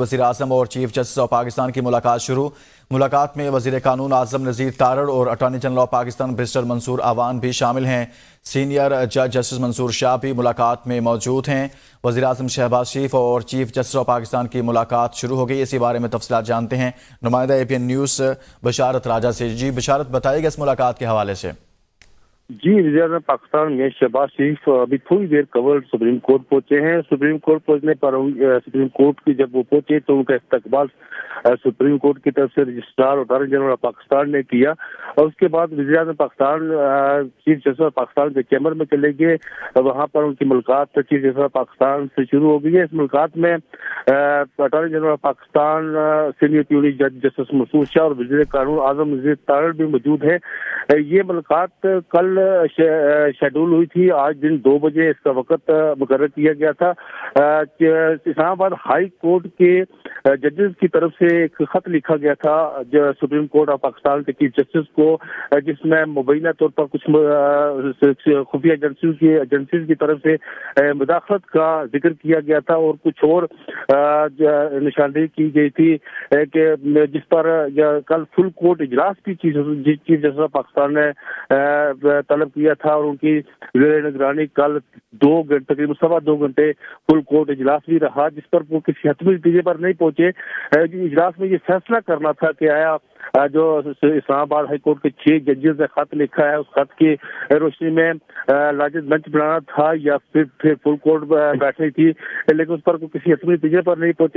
وزیر اعظم اور chief justice of Pakistan کی ملاقات شروع۔ ملاقات میں وزیر قانون اعظم نذیر تارڑ اور attorney general of Pakistan barrister Mansoor Awan بھی شامل ہیں۔ سینئر جج جسٹس منصور شاہ بھی ملاقات میں موجود ہیں۔ وزیر اعظم شہباز شریف اور چیف جسٹس آف پاکستان کی ملاقات شروع ہو گئی۔ اسی بارے میں تفصیلات جانتے ہیں نمائندہ اے پی این نیوز بشارت راجہ سے۔ جی بشارت، بتائیے گا اس ملاقات کے حوالے سے۔ جی، وزیر اعظم پاکستان میں شہباز شریف ابھی تھوڑی دیر قبل سپریم کورٹ پہنچے ہیں۔ سپریم کورٹ پہنچنے پر سپریم کورٹ کی جب وہ پہنچے تو ان کا استقبال سپریم کورٹ کی طرف سے رجسٹرار اور اٹارنی جنرل آف پاکستان نے کیا، اور اس کے بعد وزیر اعظم Pakistan chief justice of Pakistan کے چیمبر میں چلے گئے۔ وہاں پر ان کی ملاقات چیف جسٹس آف پاکستان سے شروع ہو گئی ہے۔ اس ملاقات میں attorney general of Pakistan, senior puisne جج جسٹس منصور شاہ اور وزیر قانون اعظم نذیر تارڑ بھی موجود ہیں۔ یہ ملاقات کل شیڈول ہوئی تھی، آج دن 2 بجے اس کا وقت مقرر کیا گیا تھا۔ اسلام آباد ہائی کورٹ کے ججز کی طرف سے ایک خط لکھا گیا تھا جو سپریم کورٹ آف پاکستان کے چیف جسٹس کو، جس میں مبینہ طور پر کچھ خفیہ ایجنسیز کی طرف سے مداخلت کا ذکر کیا گیا تھا، اور کچھ اور نشاندہی کی گئی تھی کہ جس پر کل فل کورٹ اجلاس بھی چیف جسٹس آف پاکستان نے طلب کیا تھا، اور ان کی زیر نگرانی کل 2 گھنٹے تقریباً 2.25 گھنٹے فل کورٹ اجلاس بھی رہا، جس پر وہ کسی حتمی نتیجے پر نہیں پہنچے۔ اجلاس میں یہ فیصلہ کرنا تھا کہ آیا جو اسلام آباد ہائی کورٹ کے 6 ججز نے خط لکھا ہے، اس خط کی روشنی میں لارجسٹ بینچ بنانا تھا یا پھر فل کورٹ بیٹھنی تھی، لیکن اس پر کسی حتمی نتیجے پر نہیں پہنچے۔